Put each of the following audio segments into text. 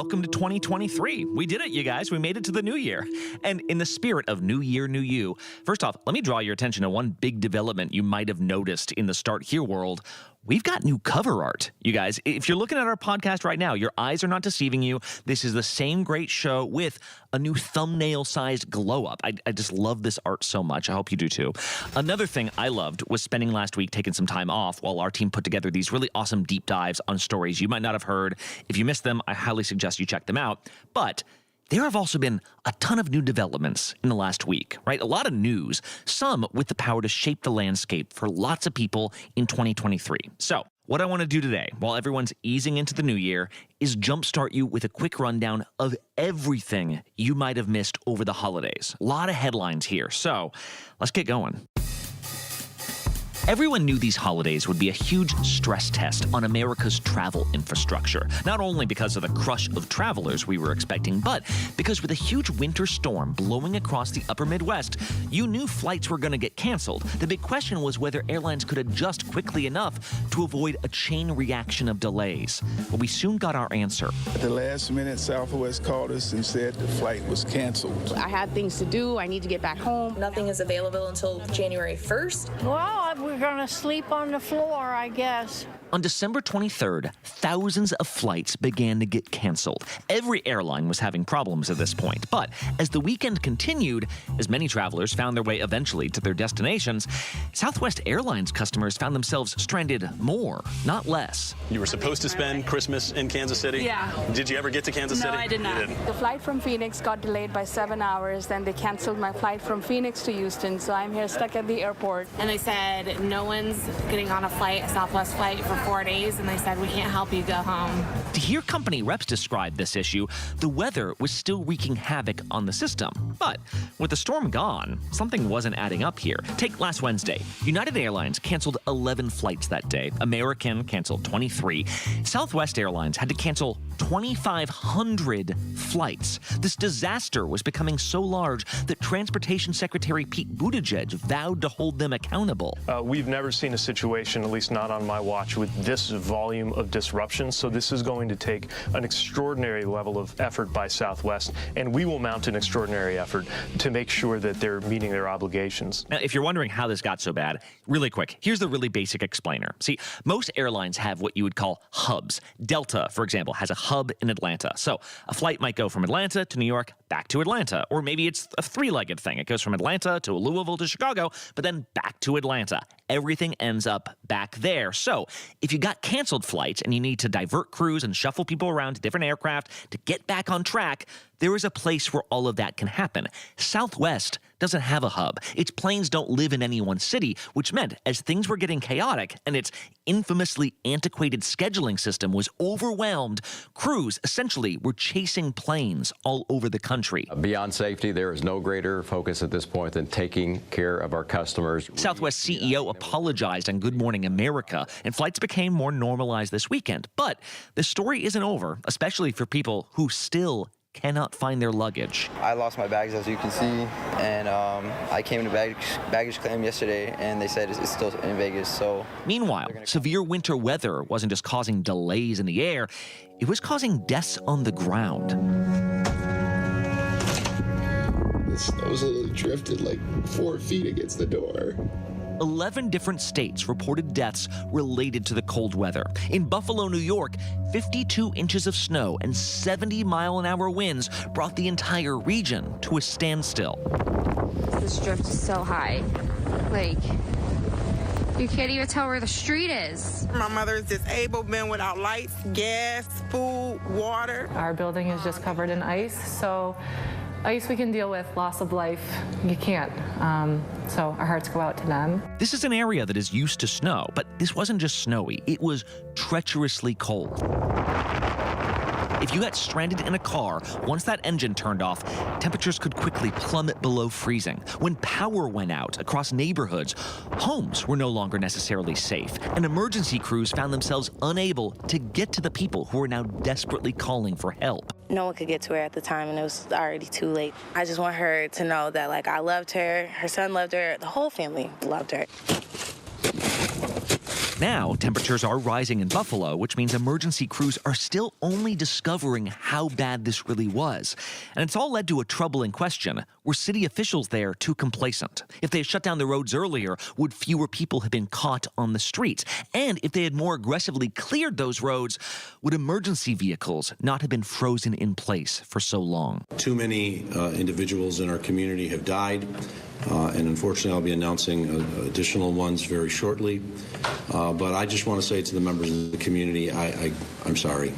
welcome to 2023. We did it, you guys. We made it to the new year. And in the spirit of New Year, New You, first off, let me draw your attention to one big development you might have noticed in the Start Here world. We've got new cover art, you guys. If you're looking at our podcast right now, your eyes are not deceiving you. This is the same great show with a new thumbnail-sized glow-up. I just love this art so much. I hope you do too. Another thing I loved was spending last week taking some time off while our team put together these really awesome deep dives on stories you might not have heard. If you missed them, I highly suggest you check them out. But there have also been a ton of new developments in the last week, right? A lot of news, some with the power to shape the landscape for lots of people in 2023. So what I want to do today, while everyone's easing into the new year, is jumpstart you with a quick rundown of everything you might have missed over the holidays. A lot of headlines here, so let's get going. Everyone knew these holidays would be a huge stress test on America's travel infrastructure, not only because of the crush of travelers we were expecting, but because with a huge winter storm blowing across the upper Midwest, you knew flights were going to get canceled. The big question was whether airlines could adjust quickly enough to avoid a chain reaction of delays. But we soon got our answer. At the last minute, Southwest called us and said the flight was canceled. I had things to do. I need to get back home. Nothing is available until January 1st. Well, we're going to sleep on the floor, I guess. On December 23rd, thousands of flights began to get canceled. Every airline was having problems at this point. But as the weekend continued, as many travelers found their way eventually to their destinations, Southwest Airlines customers found themselves stranded more, not less. You were supposed to spend Christmas in Kansas City? Yeah. Did you ever get to Kansas City? No, I did not. The flight from Phoenix got delayed by 7 hours. Then they canceled my flight from Phoenix to Houston, so I'm here stuck at the airport. And they said no one's getting on a flight, a Southwest flight, for 4 days, and they said we can't help you, go home. To hear company reps describe this issue, the weather was still wreaking havoc on the system. But with the storm gone, something wasn't adding up here. Take last Wednesday. United Airlines canceled 11 flights that day. American canceled 23. Southwest Airlines had to cancel 2,500 flights. This disaster was becoming so large that Transportation Secretary Pete Buttigieg vowed to hold them accountable. We've never seen a situation, at least not on my watch, with this volume of disruption. So this is going to take an extraordinary level of effort by Southwest, and we will mount an extraordinary effort to make sure that they're meeting their obligations. Now, if you're wondering how this got so bad, really quick, here's the really basic explainer. See, most airlines have what you would call hubs. Delta, for example, has a hub in Atlanta. So a flight might go from Atlanta to New York, back to Atlanta. Or maybe it's a three-legged thing. It goes from Atlanta to Louisville to Chicago, but then back to Atlanta. Everything ends up back there. So if you got canceled flights and you need to divert crews and shuffle people around to different aircraft to get back on track, there is a place where all of that can happen. Southwest doesn't have a hub. Its planes don't live in any one city, which meant as things were getting chaotic and its infamously antiquated scheduling system was overwhelmed, crews essentially were chasing planes all over the country. Beyond safety, there is no greater focus at this point than taking care of our customers. Southwest CEO apologized on Good Morning America, and flights became more normalized this weekend. But the story isn't over, especially for people who still cannot find their luggage. I lost my bags, as you can see, and I came to baggage claim yesterday, and they said it's still in Vegas. So meanwhile, severe winter weather wasn't just causing delays in the air, it was causing deaths on the ground. The snow's literally drifted like 4 feet against the door. 11 different states reported deaths related to the cold weather. In Buffalo, New York, 52 inches of snow and 70-mile-an-hour winds brought the entire region to a standstill. This drift is so high. Like, you can't even tell where the street is. My mother is disabled, been without lights, gas, food, water. Our building is just covered in ice, so ice we can deal with, loss of life, you can't. So our hearts go out to them. This is an area that is used to snow, but this wasn't just snowy, it was treacherously cold. If you got stranded in a car, once that engine turned off, temperatures could quickly plummet below freezing. When power went out across neighborhoods, homes were no longer necessarily safe, and emergency crews found themselves unable to get to the people who were now desperately calling for help. No one could get to her at the time, and it was already too late. I just want her to know that, like, I loved her, her son loved her, the whole family loved her. Now, temperatures are rising in Buffalo, which means emergency crews are still only discovering how bad this really was. And it's all led to a troubling question. Were city officials there too complacent? If they had shut down the roads earlier, would fewer people have been caught on the streets? And if they had more aggressively cleared those roads, would emergency vehicles not have been frozen in place for so long? Too many individuals in our community have died. And unfortunately, I'll be announcing additional ones very shortly. But I just want to say to the members of the community, I'm sorry.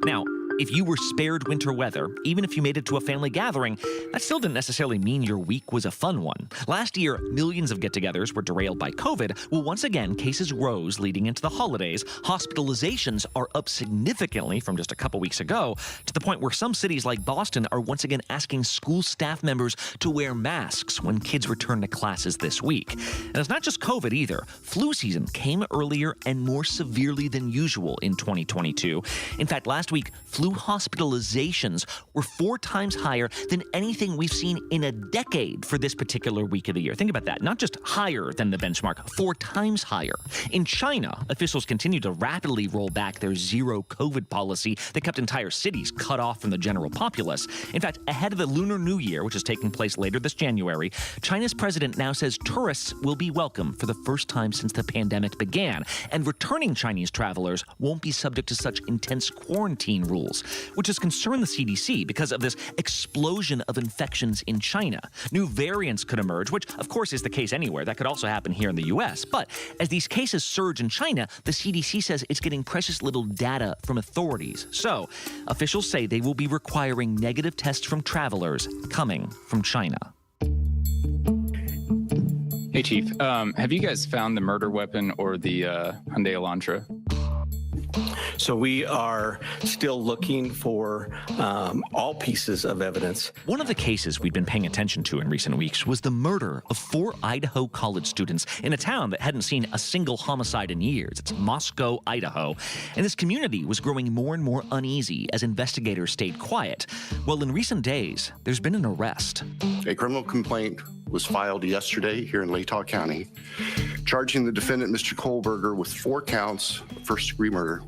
Now, if you were spared winter weather, even if you made it to a family gathering, that still didn't necessarily mean your week was a fun one. Last year, millions of get-togethers were derailed by COVID. Well, once again, cases rose leading into the holidays. Hospitalizations are up significantly from just a couple weeks ago, to the point where some cities like Boston are once again asking school staff members to wear masks when kids return to classes this week. And it's not just COVID either. Flu season came earlier and more severely than usual in 2022. In fact, last week, flu hospitalizations were 4 times higher than anything we've seen in a decade for this particular week of the year. Think about that. Not just higher than the benchmark, 4 times higher. In China, officials continue to rapidly roll back their zero COVID policy that kept entire cities cut off from the general populace. In fact, ahead of the Lunar New Year, which is taking place later this January, China's president now says tourists will be welcome for the first time since the pandemic began, and returning Chinese travelers won't be subject to such intense quarantine rules, which has concerned the CDC because of this explosion of infections in China. New variants could emerge, which of course is the case anywhere. That could also happen here in the U.S. But as these cases surge in China, the CDC says it's getting precious little data from authorities. So officials say they will be requiring negative tests from travelers coming from China. Hey, Chief. Have you guys found the murder weapon or the Hyundai Elantra? So we are still looking for all pieces of evidence. One of the cases we've been paying attention to in recent weeks was the murder of 4 Idaho college students in a town that hadn't seen a single homicide in years. It's Moscow, Idaho. And this community was growing more and more uneasy as investigators stayed quiet. Well, in recent days, there's been an arrest. A criminal complaint was filed yesterday here in Latah County, charging the defendant, Mr. Kohlberger, with 4 counts of first-degree murder,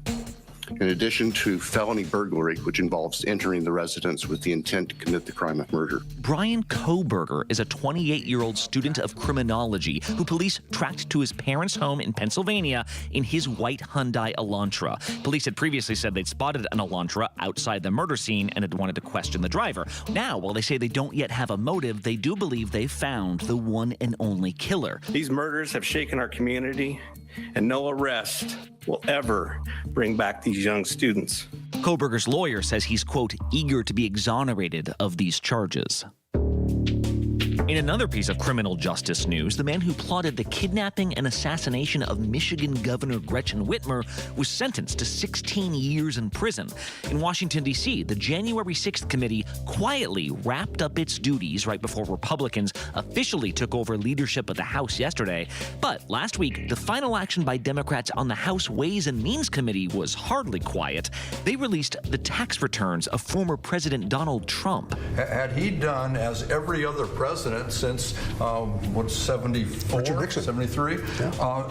in addition to felony burglary, which involves entering the residence with the intent to commit the crime of murder. Brian Kohlberger is a 28-year-old student of criminology who police tracked to his parents' home in Pennsylvania in his white Hyundai Elantra. Police had previously said they'd spotted an Elantra outside the murder scene and had wanted to question the driver. Now, while they say they don't yet have a motive, they do believe they found the one and only killer. These murders have shaken our community, and no arrest will ever bring back these young students. Kohlberger's lawyer says he's, quote, eager to be exonerated of these charges. In another piece of criminal justice news, the man who plotted the kidnapping and assassination of Michigan Governor Gretchen Whitmer was sentenced to 16 years in prison. In Washington, D.C., the January 6th committee quietly wrapped up its duties right before Republicans officially took over leadership of the House yesterday. But last week, the final action by Democrats on the House Ways and Means Committee was hardly quiet. They released the tax returns of former President Donald Trump. Had he done as every other president since 74, 73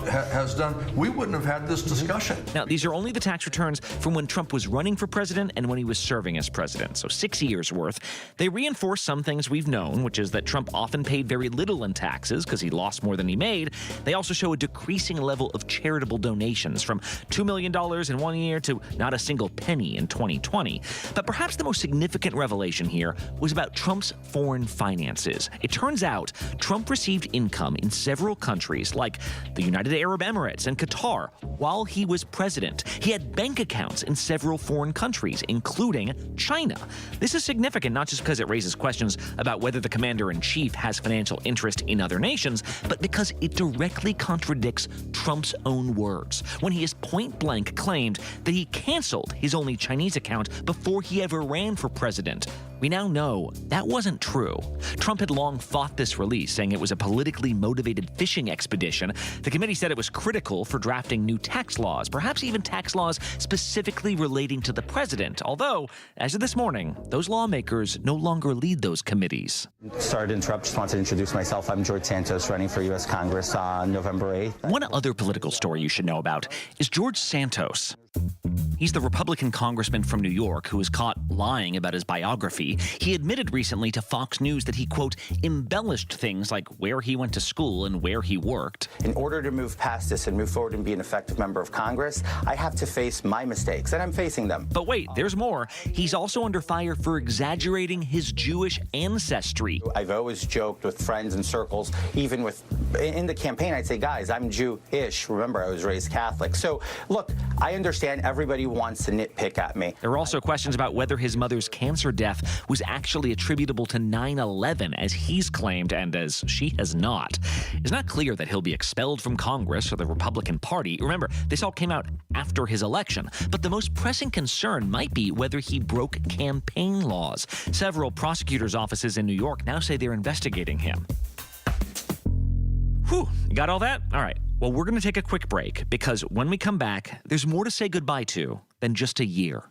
has done, we wouldn't have had this discussion. Now, these are only the tax returns from when Trump was running for president and when he was serving as president, so 6 years worth. They reinforce some things we've known, which is that Trump often paid very little in taxes because he lost more than he made. They also show a decreasing level of charitable donations from $2 million in 1 year to not a single penny in 2020. But perhaps the most significant revelation here was about Trump's foreign finances. It turns out Trump received income in several countries like the United Arab Emirates and Qatar while he was president. He had bank accounts in several foreign countries, including China. This is significant not just because it raises questions about whether the commander-in-chief has financial interest in other nations, but because it directly contradicts Trump's own words when he has point-blank claimed that he canceled his only Chinese account before he ever ran for president. We now know that wasn't true. Trump had long fought this release, saying it was a politically motivated fishing expedition. The committee said it was critical for drafting new tax laws, perhaps even tax laws specifically relating to the president. Although, as of this morning, those lawmakers no longer lead those committees. Sorry to interrupt, just wanted to introduce myself. I'm George Santos, running for U.S. Congress on November 8th. One other political story you should know about is George Santos. He's the Republican congressman from New York who was caught lying about his biography. He admitted recently to Fox News that he, quote, embellished things like where he went to school and where he worked. In order to move past this and move forward and be an effective member of Congress, I have to face my mistakes, and I'm facing them. But wait, there's more. He's also under fire for exaggerating his Jewish ancestry. I've always joked with friends and circles, even in the campaign, I'd say, guys, I'm Jewish. Remember, I was raised Catholic. So, look, I understand everybody wants to nitpick at me. There are also questions about whether his mother's cancer death was actually attributable to 9/11, as he's claimed and as she has not. It's not clear that he'll be expelled from Congress or the Republican Party. Remember, this all came out after his election. But the most pressing concern might be whether he broke campaign laws. Several prosecutors' offices in New York now say they're investigating him. Whew, you got all that? All right. Well, we're going to take a quick break because when we come back, there's more to say goodbye to than just a year.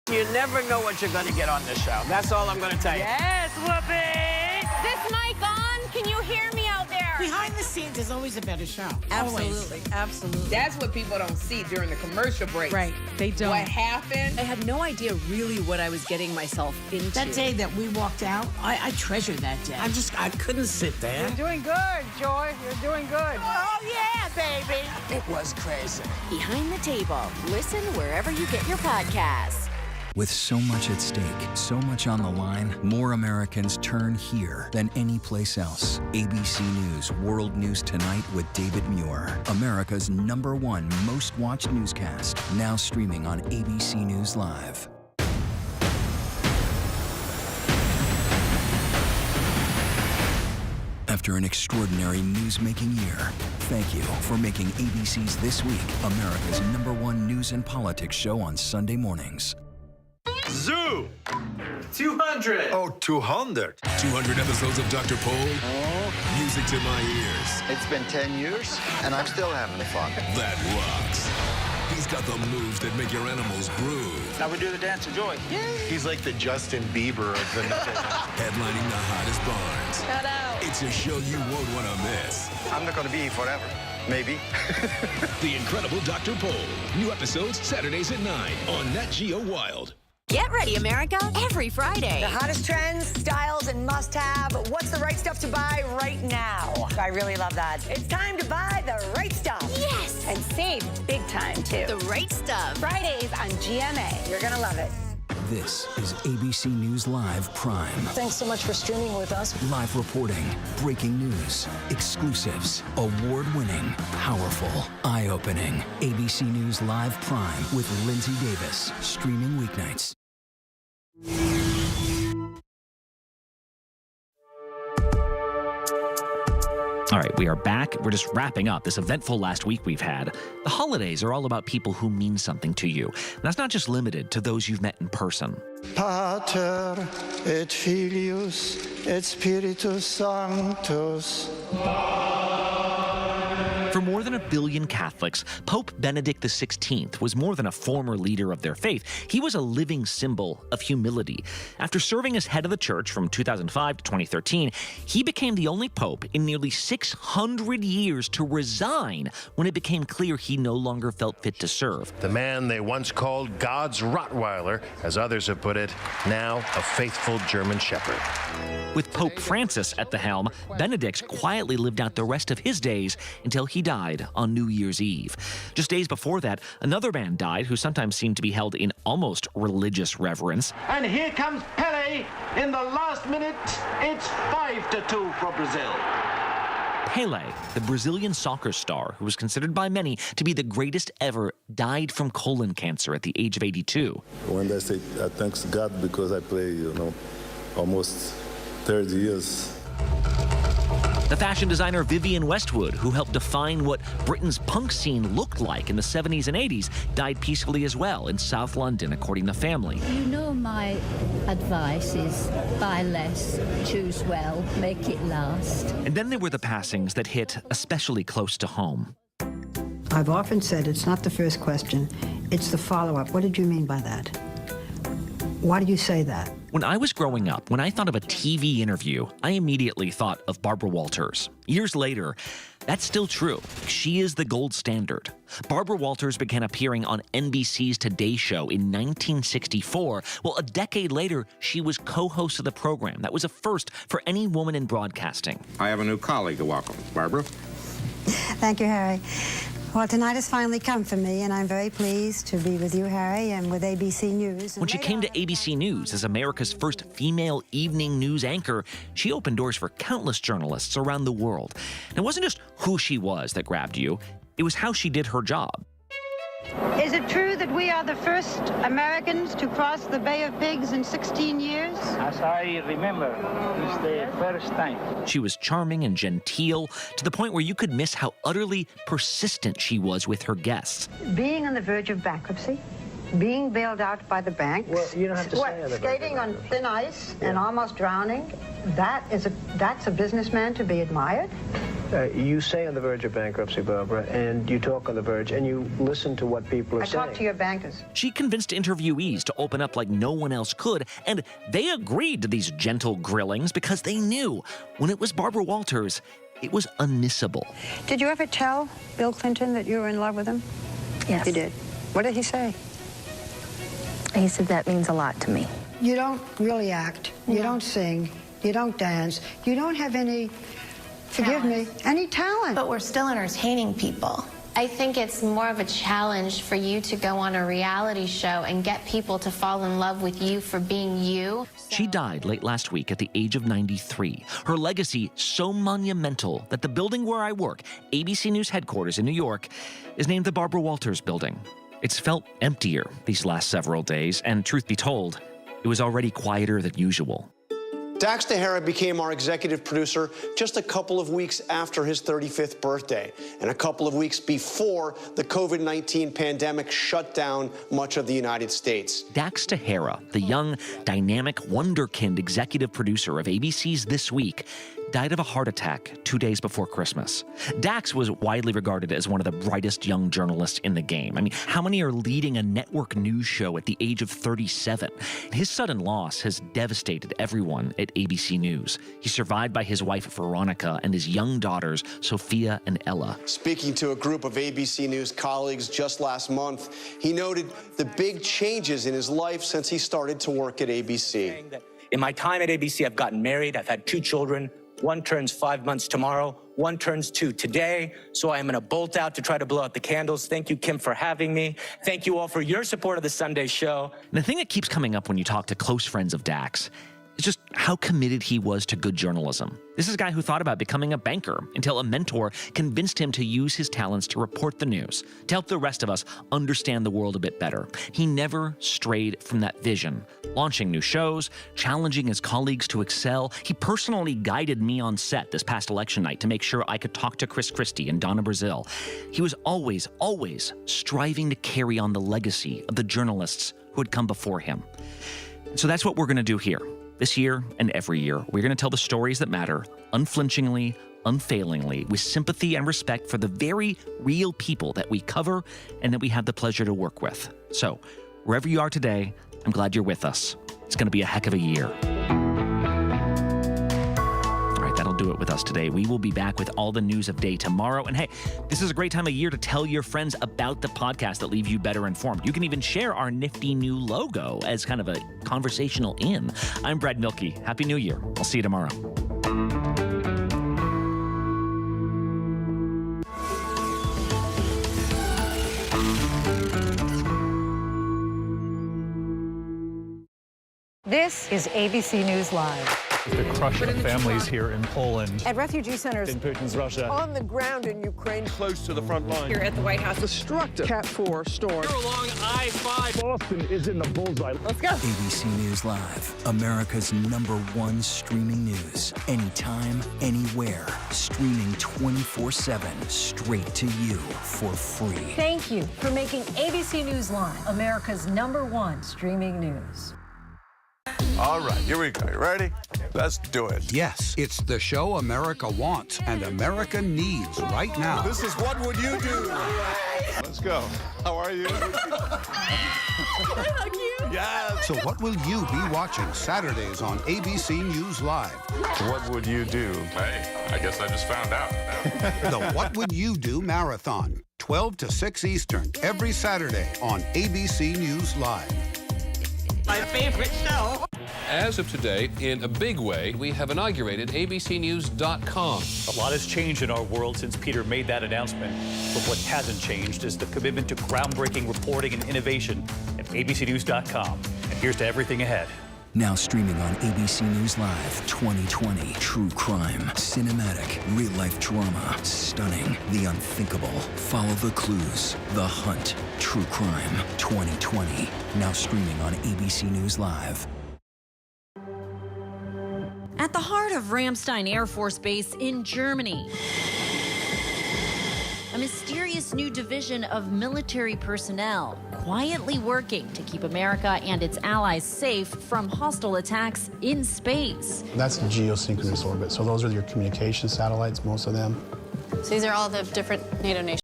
You never know what you're going to get on this show. That's all I'm going to tell you. Yes, Whoopi! Is this mic on? Can you hear me out there? Behind the scenes is always a better show. Absolutely, absolutely. That's what people don't see during the commercial breaks. Right, they don't. What happened? I had no idea really what I was getting myself into. That day that we walked out, I treasured that day. I couldn't sit there. You're doing good, Joy. You're doing good. Oh, yeah, baby. It was crazy. Behind the Table. Listen wherever you get your podcasts. With so much at stake, so much on the line, more Americans turn here than any place else. ABC News World News Tonight with David Muir, America's #1 most watched newscast, now streaming on ABC News Live. After an extraordinary news-making year, thank you for making ABC's This Week America's #1 news and politics show on Sunday mornings. Zoo! 200! Oh, 200. 200 episodes of Dr. Pol. Oh. Music to my ears. It's been 10 years, and I'm still having fun. That rocks. He's got the moves that make your animals groove. Now we do the dance of joy. Yay. He's like the Justin Bieber of the Headlining the hottest barns. Shout out. It's a show you won't want to miss. I'm not going to be here forever. Maybe. The Incredible Dr. Pol. New episodes Saturdays at 9 on Nat Geo Wild. Get ready, America, every Friday. The hottest trends, styles, and must-have. What's the right stuff to buy right now? I really love that. It's time to buy the right stuff. Yes! And save big time, too. The right stuff. Fridays on GMA. You're going to love it. This is ABC News Live Prime. Thanks so much for streaming with us. Live reporting, breaking news, exclusives, award-winning, powerful, eye-opening. ABC News Live Prime with Lindsay Davis. Streaming weeknights. All right, we are back. We're just wrapping up this eventful last week we've had. The holidays are all about people who mean something to you. And that's not just limited to those you've met in person. Pater et Filius et Spiritus Sanctus. For more than 1 billion Catholics, Pope Benedict XVI was more than a former leader of their faith. He was a living symbol of humility. After serving as head of the church from 2005 to 2013, he became the only pope in nearly 600 years to resign when it became clear he no longer felt fit to serve. The man they once called God's Rottweiler, as others have put it, now a faithful German Shepherd. With Pope Francis at the helm, Benedict quietly lived out the rest of his days until he died on New Year's Eve. Just days before that, another man died who sometimes seemed to be held in almost religious reverence. And here comes Pele in the last minute. It's 5-2 for Brazil. Pele, the Brazilian soccer star who was considered by many to be the greatest ever, died from colon cancer at the age of 82. When I say thanks God because I play, almost 30 years. The fashion designer Vivienne Westwood, who helped define what Britain's punk scene looked like in the 70s and 80s, died peacefully as well in South London, according to family. You know, my advice is buy less, choose well, make it last. And then there were the passings that hit especially close to home. I've often said it's not the first question, it's the follow-up. What did you mean by that? Why do you say that? When I was growing up, when I thought of a TV interview, I immediately thought of Barbara Walters. Years later, that's still true. She is the gold standard. Barbara Walters began appearing on NBC's Today Show in 1964. Well, a decade later, she was co-host of the program. That was a first for any woman in broadcasting. I have a new colleague to welcome. Barbara? Thank you, Harry. Well, tonight has finally come for me, and I'm very pleased to be with you, Harry, and with ABC News. When she came to ABC News as America's first female evening news anchor, she opened doors for countless journalists around the world. And it wasn't just who she was that grabbed you, it was how she did her job. Is it true that we are the first Americans to cross the Bay of Pigs in 16 years? As I remember, it's the first time. She was charming and genteel, to the point where you could miss how utterly persistent she was with her guests. Being on the verge of bankruptcy, being bailed out by the banks, Well, you don't have to say on the skating on thin ice and almost drowning, that's a businessman to be admired. You say on the verge of bankruptcy, Barbara, and you talk on the verge, and you listen to what people are saying. I talk to your bankers. She convinced interviewees to open up like no one else could, and they agreed to these gentle grillings because they knew when it was Barbara Walters, it was unmissable. Did you ever tell Bill Clinton that you were in love with him? Yes. You did. What did he say? He said that means a lot to me. You don't really act. You don't sing. You don't dance. You don't have any, forgive me, any talent. But we're still entertaining people. I think it's more of a challenge for you to go on a reality show and get people to fall in love with you for being you. She died late last week at the age of 93. Her legacy so monumental that the building where I work, ABC News headquarters in New York, is named the Barbara Walters Building. It's felt emptier these last several days, and truth be told, it was already quieter than usual. Dax Tahara became our executive producer just a couple of weeks after his 35th birthday and a couple of weeks before the COVID-19 pandemic shut down much of the United States. Dax Tahara, the young, dynamic, wonderkind executive producer of ABC's This Week, died of a heart attack 2 days before Christmas. Dax was widely regarded as one of the brightest young journalists in the game. I mean, how many are leading a network news show at the age of 37? His sudden loss has devastated everyone at ABC News. He's survived by his wife, Veronica, and his young daughters, Sophia and Ella. Speaking to a group of ABC News colleagues just last month, he noted the big changes in his life since he started to work at ABC. In my time at ABC, I've gotten married, I've had 2 children. One turns 5 months tomorrow, one turns 2 today. So I am going to bolt out to try to blow out the candles. Thank you, Kim, for having me. Thank you all for your support of the Sunday show. And the thing that keeps coming up when you talk to close friends of Dax is just how committed he was to good journalism. This is a guy who thought about becoming a banker until a mentor convinced him to use his talents to report the news, to help the rest of us understand the world a bit better. He never strayed from that vision, launching new shows, challenging his colleagues to excel. He personally guided me on set this past election night to make sure I could talk to Chris Christie and Donna Brazile. He was always, always striving to carry on the legacy of the journalists who had come before him. So that's what we're going to do here. This year and every year, we're going to tell the stories that matter, unflinchingly, unfailingly, with sympathy and respect for the very real people that we cover and that we have the pleasure to work with. So, wherever you are today, I'm glad you're with us. It's going to be a heck of a year. All right, that'll do it with us today. We will be back with all the news of day tomorrow. And hey, this is a great time of year to tell your friends about the podcast that leave you better informed. You can even share our nifty new logo as kind of a conversational in. I'm Brad Milkey. Happy New Year. I'll see you tomorrow. This is ABC News Live. The crushing of families here in Poland. At refugee centers. In Putin's Russia. On the ground in Ukraine, close to the front line. Here at the White House. Destructive Cat 4 storm. Here along I-5. Boston is in the bullseye. Let's go. ABC News Live, America's #1 streaming news. Anytime, anywhere. Streaming 24/7, straight to you for free. Thank you for making ABC News Live America's #1 streaming news. All right, here we go. You ready? Let's do it. Yes, it's the show America wants and America needs right now. This is What Would You Do? Let's go. How are you? Hug you. Yes. So what will you be watching Saturdays on ABC News Live? What would you do? Hey, I guess I just found out. The What Would You Do Marathon, 12 to 6 Eastern, every Saturday on ABC News Live. My favorite show. As of today, in a big way, we have inaugurated abcnews.com. A lot has changed in our world since Peter made that announcement. But what hasn't changed is the commitment to groundbreaking reporting and innovation at abcnews.com. And here's to everything ahead. Now streaming on ABC News Live 2020. True crime, cinematic, real-life drama, stunning, the unthinkable. Follow the clues, The Hunt. True crime 2020. Now streaming on ABC News Live. At the heart of Ramstein Air Force Base in Germany, a mysterious new division of military personnel quietly working to keep America and its allies safe from hostile attacks in space. That's geosynchronous orbit. So those are your communication satellites, most of them. So these are all the different NATO nations.